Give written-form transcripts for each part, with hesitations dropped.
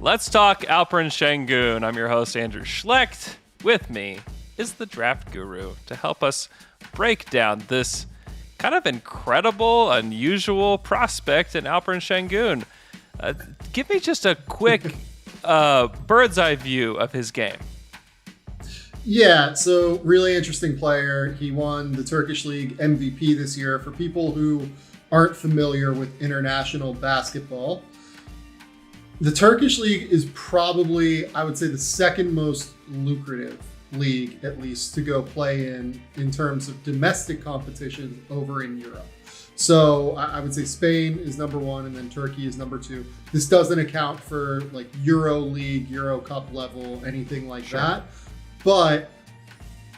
Let's talk Alperen Şengün. I'm your host, Andrew Schlecht. With me is the draft guru to help us break down this kind of incredible, unusual prospect in Alperen Şengün. Give me just a quick bird's eye view of his game. Yeah, so really interesting player. He won the Turkish League MVP this year. For people who aren't familiar with international basketball, the Turkish League is probably, I would say, the second most lucrative league, at least, to go play in terms of domestic competition over in Europe. So I would say Spain is number one, and then Turkey is number two. This doesn't account for like Euro League, Euro Cup level, anything like that. But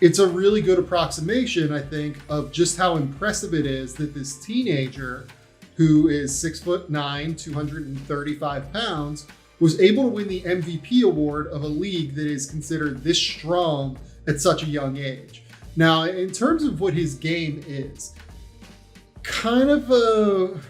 it's a really good approximation, I think, of just how impressive it is that this teenager, who is 6'9", 235 pounds, was able to win the MVP award of a league that is considered this strong at such a young age. Now, in terms of what his game is, kind of a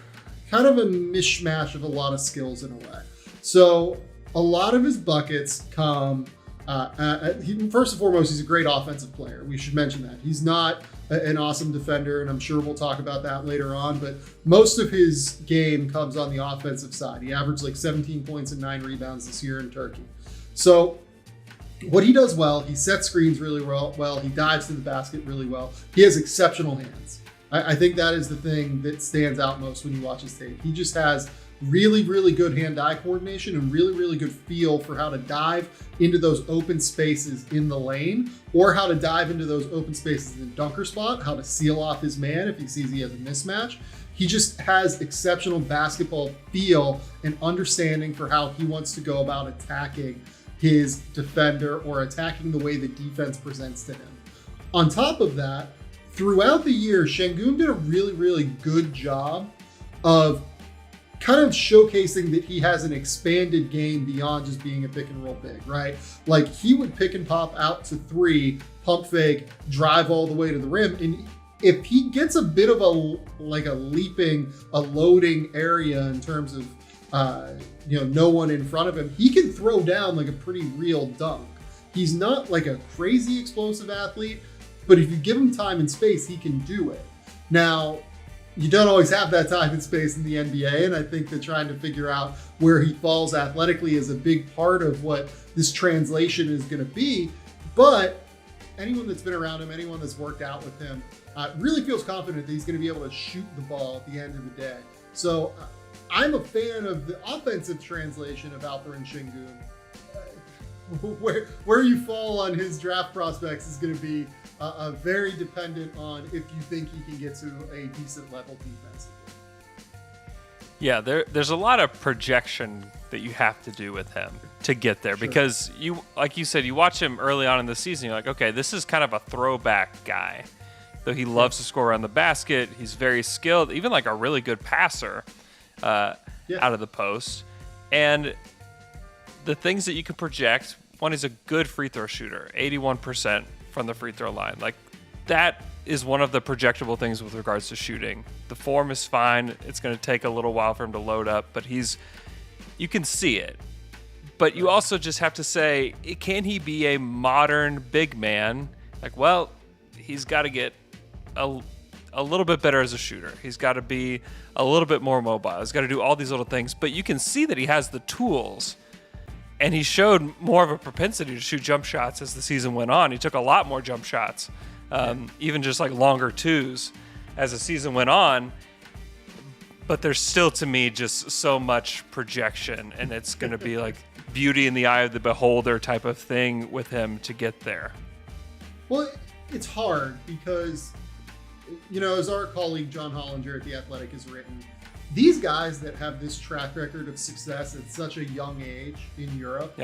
mishmash of a lot of skills in a way. So a lot of his buckets come. First and foremost, he's a great offensive player. We should mention that. He's not an awesome defender, and I'm sure we'll talk about that later on, but most of his game comes on the offensive side. He averaged like 17 points and 9 rebounds this year in Turkey. So what he does well, he sets screens really well. He dives to the basket really well. He has exceptional hands. I think that is the thing that stands out most when you watch his tape. He just has really, really good hand-eye coordination and really, really good feel for how to dive into those open spaces in the lane, or how to dive into those open spaces in the dunker spot, how to seal off his man if he sees he has a mismatch. He just has exceptional basketball feel and understanding for how he wants to go about attacking his defender or attacking the way the defense presents to him. On top of that, throughout the year, Şengün did a really, really good job of kind of showcasing that he has an expanded game beyond just being a pick and roll big, right? Like, he would pick and pop out to three, pump fake, drive all the way to the rim. And if he gets a bit of a loading area in terms of, no one in front of him, he can throw down like a pretty real dunk. He's not like a crazy explosive athlete, but if you give him time and space, he can do it. Now, you don't always have that time and space in the NBA, and I think that trying to figure out where he falls athletically is a big part of what this translation is going to be. But anyone that's been around him, anyone that's worked out with him, really feels confident that he's going to be able to shoot the ball at the end of the day. So I'm a fan of the offensive translation of Alperen Şengün. Where you fall on his draft prospects is going to be very dependent on if you think he can get to a decent level defensively. Yeah, there's a lot of projection that you have to do with him to get there, because like you said, you watch him early on in the season, you're like, okay, this is kind of a throwback guy. Though he loves to score around the basket, he's very skilled, even like a really good passer out of the post. And the things that you can project, one is a good free throw shooter, 81% from the free throw line. Like, that is one of the projectable things with regards to shooting. The form is fine. It's going to take a little while for him to load up, but you can see it. But you also just have to say, can he be a modern big man? Like, well, he's got to get a little bit better as a shooter. He's got to be a little bit more mobile. He's got to do all these little things, but you can see that he has the tools. And he showed more of a propensity to shoot jump shots as the season went on. He took a lot more jump shots, even just like longer twos as the season went on. But there's still, to me, just so much projection, and it's going to be like beauty in the eye of the beholder type of thing with him to get there. Well, it's hard because, as our colleague John Hollinger at The Athletic has written, these guys that have this track record of success at such a young age in Europe,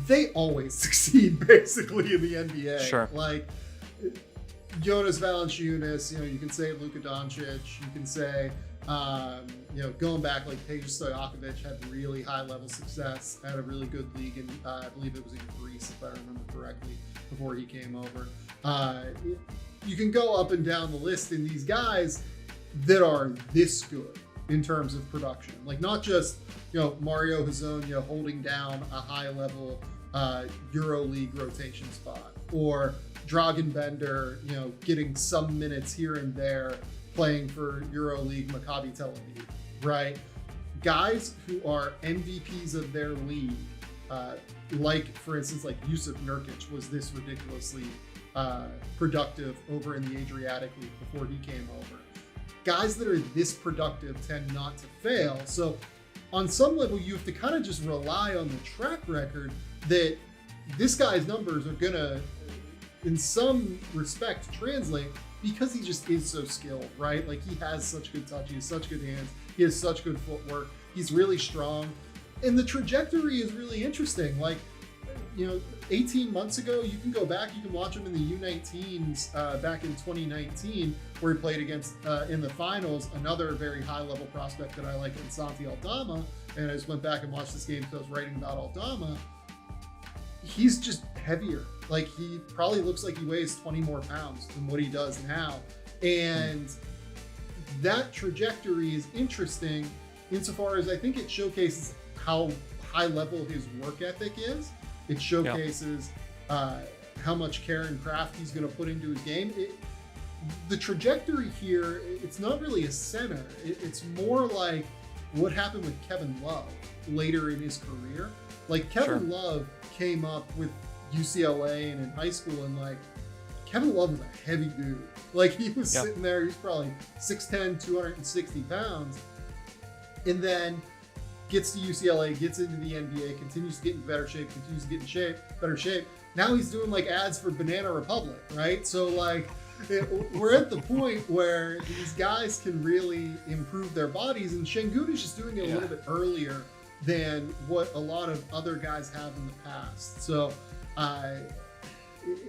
they always succeed basically in the NBA. Sure. Like Jonas Valanciunas, you can say Luka Doncic, you can say, going back, like Peja Stojakovic had really high level success at a really good league, and I believe it was in Greece, if I remember correctly, before he came over. You can go up and down the list in these guys that are this good. in terms of production. Like not just, Mario Hezonja holding down a high level EuroLeague rotation spot, or Dragan Bender, getting some minutes here and there playing for EuroLeague Maccabi Tel Aviv, right? Guys who are MVPs of their league, like for instance, like Yusuf Nurkic was this ridiculously productive over in the Adriatic League before he came over. Guys that are this productive tend not to fail. So on some level, you have to kind of just rely on the track record that this guy's numbers are gonna, in some respect, translate, because he just is so skilled, right? Like he has such good touch, he has such good hands, he has such good footwork, he's really strong. And the trajectory is really interesting. Like, 18 months ago, you can go back, you can watch him in the U19s back in 2019, where he played against, in the finals, another very high level prospect that I like in Santi Aldama. And I just went back and watched this game because I was writing about Aldama. He's just heavier. Like he probably looks like he weighs 20 more pounds than what he does now. And that trajectory is interesting insofar as I think it showcases how high level his work ethic is. It showcases how much care and craft he's going to put into his game. The trajectory here, it's not really a center. It's more like what happened with Kevin Love later in his career. Like Kevin Love came up with UCLA and in high school, and like Kevin Love was a heavy dude. Like he was sitting there, he was probably 6'10", 260 pounds, and then gets to UCLA, gets into the NBA, continues to get in better shape, better shape. Now he's doing like ads for Banana Republic, right? So like we're at the point where these guys can really improve their bodies, and Şengün is just doing it a little bit earlier than what a lot of other guys have in the past. So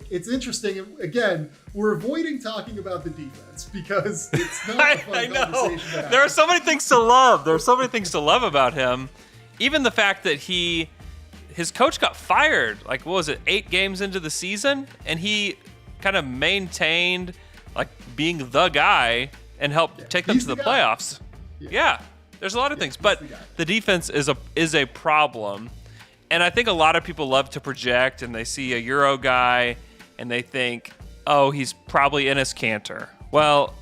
it's interesting. Again, we're avoiding talking about the defense because it's not a fun conversation to have. There are so many things to love. There are so many things to love about him. Even the fact that his coach got fired, like, what was it, 8 games into the season? And he kind of maintained, like, being the guy and helped take them to the playoffs. Yeah, there's a lot of things. But the defense is a problem. And I think a lot of people love to project, and they see a Euro guy, and they think, oh, he's probably Enes Kanter. Well,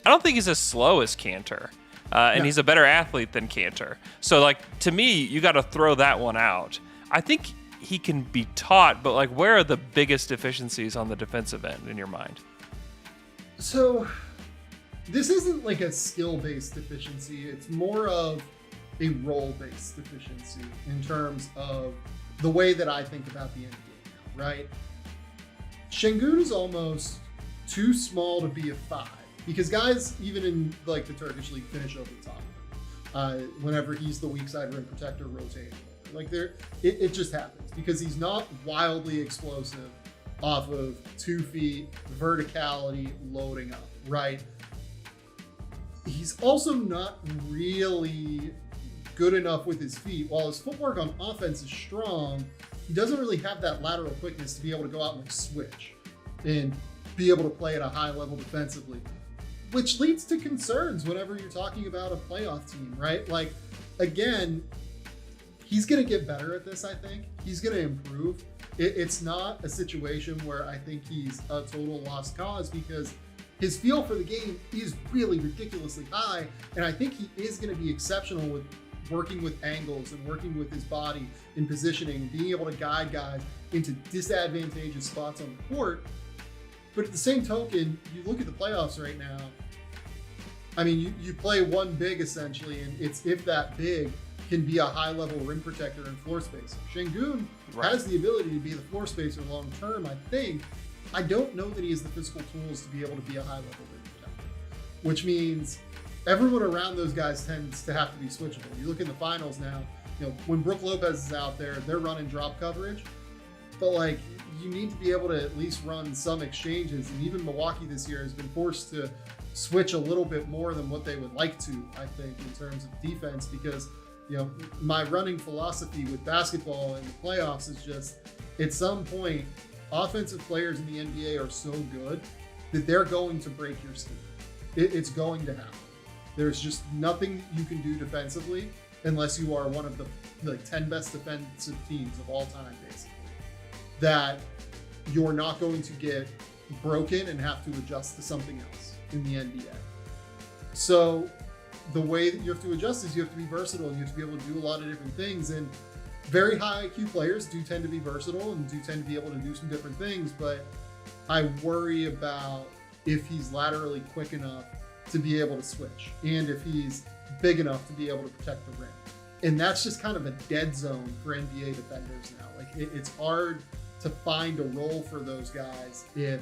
I don't think he's as slow as Kanter, and he's a better athlete than Kanter. So, like, to me, you got to throw that one out. I think he can be taught, but, like, where are the biggest deficiencies on the defensive end in your mind? So, this isn't like a skill-based deficiency. It's more of a role-based deficiency in terms of the way that I think about the NBA now, right? Şengün is almost too small to be a 5, because guys, even in like the Turkish league, finish over the top whenever he's the weak side rim protector rotating. Like it just happens because he's not wildly explosive off of 2 feet, verticality, loading up, right? He's also not really good enough with his feet. While his footwork on offense is strong, he doesn't really have that lateral quickness to be able to go out and like switch and be able to play at a high level defensively, which leads to concerns whenever you're talking about a playoff team, right? Like, again, he's going to get better at this, I think. He's going to improve. It's not a situation where I think he's a total lost cause, because his feel for the game is really ridiculously high, and I think he is going to be exceptional with working with angles and working with his body in positioning, being able to guide guys into disadvantageous spots on the court. But at the same token, you look at the playoffs right now, I mean, you play one big essentially, and it's if that big can be a high-level rim protector and floor spacer. Şengün has the ability to be the floor spacer long term, I think. I don't know that he has the physical tools to be able to be a high-level rim protector, which means everyone around those guys tends to have to be switchable. You look in the finals now, when Brook Lopez is out there, they're running drop coverage, but like you need to be able to at least run some exchanges. And even Milwaukee this year has been forced to switch a little bit more than what they would like to, I think, in terms of defense, because my running philosophy with basketball in the playoffs is just, at some point, offensive players in the NBA are so good that they're going to break your scheme. It's going to happen. There's just nothing that you can do defensively unless you are one of the 10 best defensive teams of all time, basically. That you're not going to get broken and have to adjust to something else in the NBA. So the way that you have to adjust is you have to be versatile. You have to be able to do a lot of different things. And very high IQ players do tend to be versatile and do tend to be able to do some different things. But I worry about if he's laterally quick enough to be able to switch and if he's big enough to be able to protect the rim. And that's just kind of a dead zone for NBA defenders now. Like it's hard to find a role for those guys if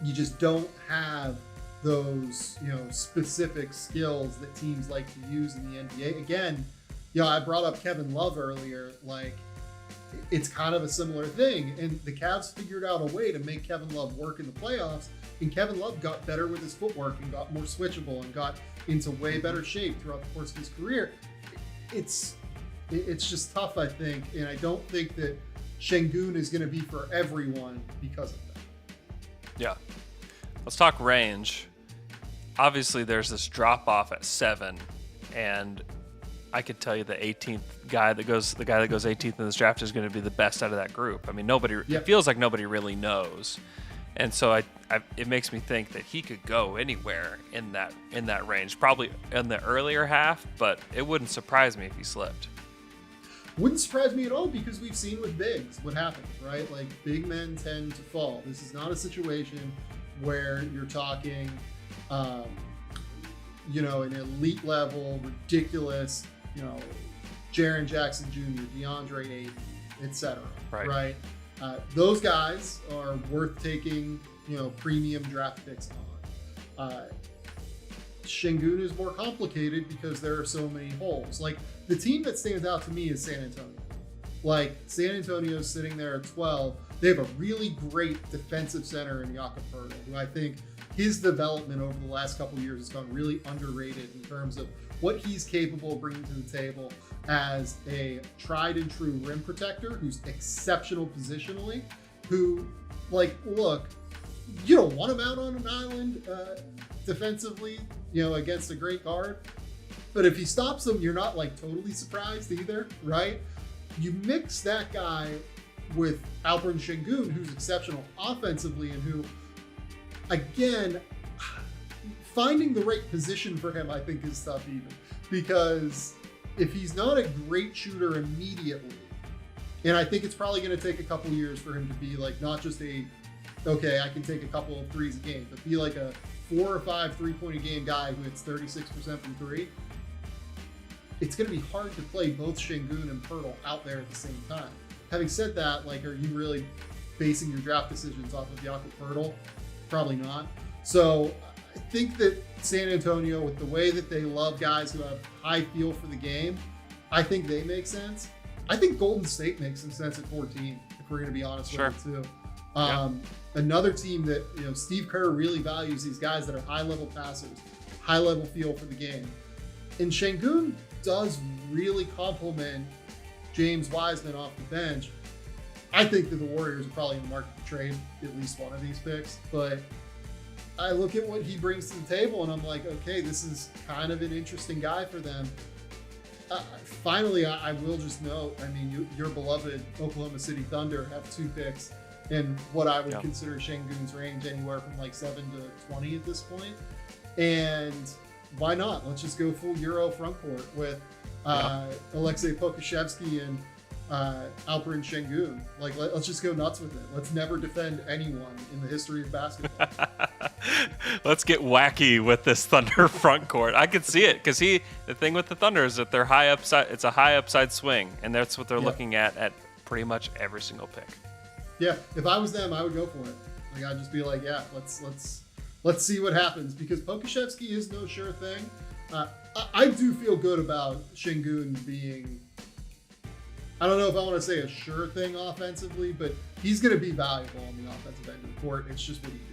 you just don't have those, specific skills that teams like to use in the NBA. Again, I brought up Kevin Love earlier. Like, it's kind of a similar thing. And the Cavs figured out a way to make Kevin Love work in the playoffs. And Kevin Love got better with his footwork and got more switchable and got into way better shape throughout the course of his career. It's just tough, I think. And I don't think that Şengün is going to be for everyone because of that. Yeah. Let's talk range. Obviously, there's this drop off at 7, and I could tell you the 18th guy that goes 18th in this draft is going to be the best out of that group. I mean, it feels like nobody really knows, and so it makes me think that he could go anywhere in that range, probably in the earlier half, but it wouldn't surprise me if he slipped. Wouldn't surprise me at all because we've seen with bigs what happens, right? Like, big men tend to fall. This is not a situation where you're talking, an elite level, ridiculous, Jaren Jackson Jr., DeAndre Ayton, etc. Right? Those guys are worth taking, premium draft picks on. Şengün is more complicated because there are so many holes. Like, the team that stands out to me is San Antonio. Like, San Antonio's sitting there at 12. They have a really great defensive center in Jakob Poeltl, who I think his development over the last couple of years has gone really underrated in terms of what he's capable of bringing to the table as a tried and true rim protector who's exceptional positionally, who, look, you don't want him out on an island defensively, against a great guard. But if he stops them, you're not totally surprised either, right? You mix that guy with Alperen Şengün, who's exceptional offensively and who, again, finding the right position for him, I think, is tough even. Because if he's not a great shooter immediately, and I think it's probably going to take a couple years for him to be not just I can take a couple of threes a game, but be a 4 or 5 3-point a game guy who hits 36% from three. It's going to be hard to play both Şengün and Poeltl out there at the same time. Having said that, are you really basing your draft decisions off of Jakob Poeltl? Probably not. So I think that San Antonio, with the way that they love guys who have high feel for the game, I think they make sense. I think Golden State makes some sense at 14, if we're going to be honest with it too. Another team that, Steve Kerr really values these guys that are high-level passers, high-level feel for the game. And Şengün does really complement James Wiseman off the bench. I think that the Warriors are probably in the market to trade at least one of these picks, but I look at what he brings to the table and I'm like, okay, this is kind of an interesting guy for them. Finally, I will just note, your beloved Oklahoma City Thunder have 2 picks in what I would consider Şengün's range, anywhere from 7 to 20 at this point. And why not? Let's just go full Euro front court with Aleksej Pokusevski and Alperen Şengün. Let's just go nuts with it. Let's never defend anyone in the history of basketball. Let's get wacky with this Thunder front court. I could see it because the thing with the Thunder is that they're high upside. It's a high upside swing, and that's what they're looking at pretty much every single pick. Yeah, if I was them, I would go for it. I'd just be let's see what happens, because Pokusevski is no sure thing. I do feel good about Şengün being, I don't know if I want to say a sure thing offensively, but he's going to be valuable on the offensive end of the court. It's just what he do.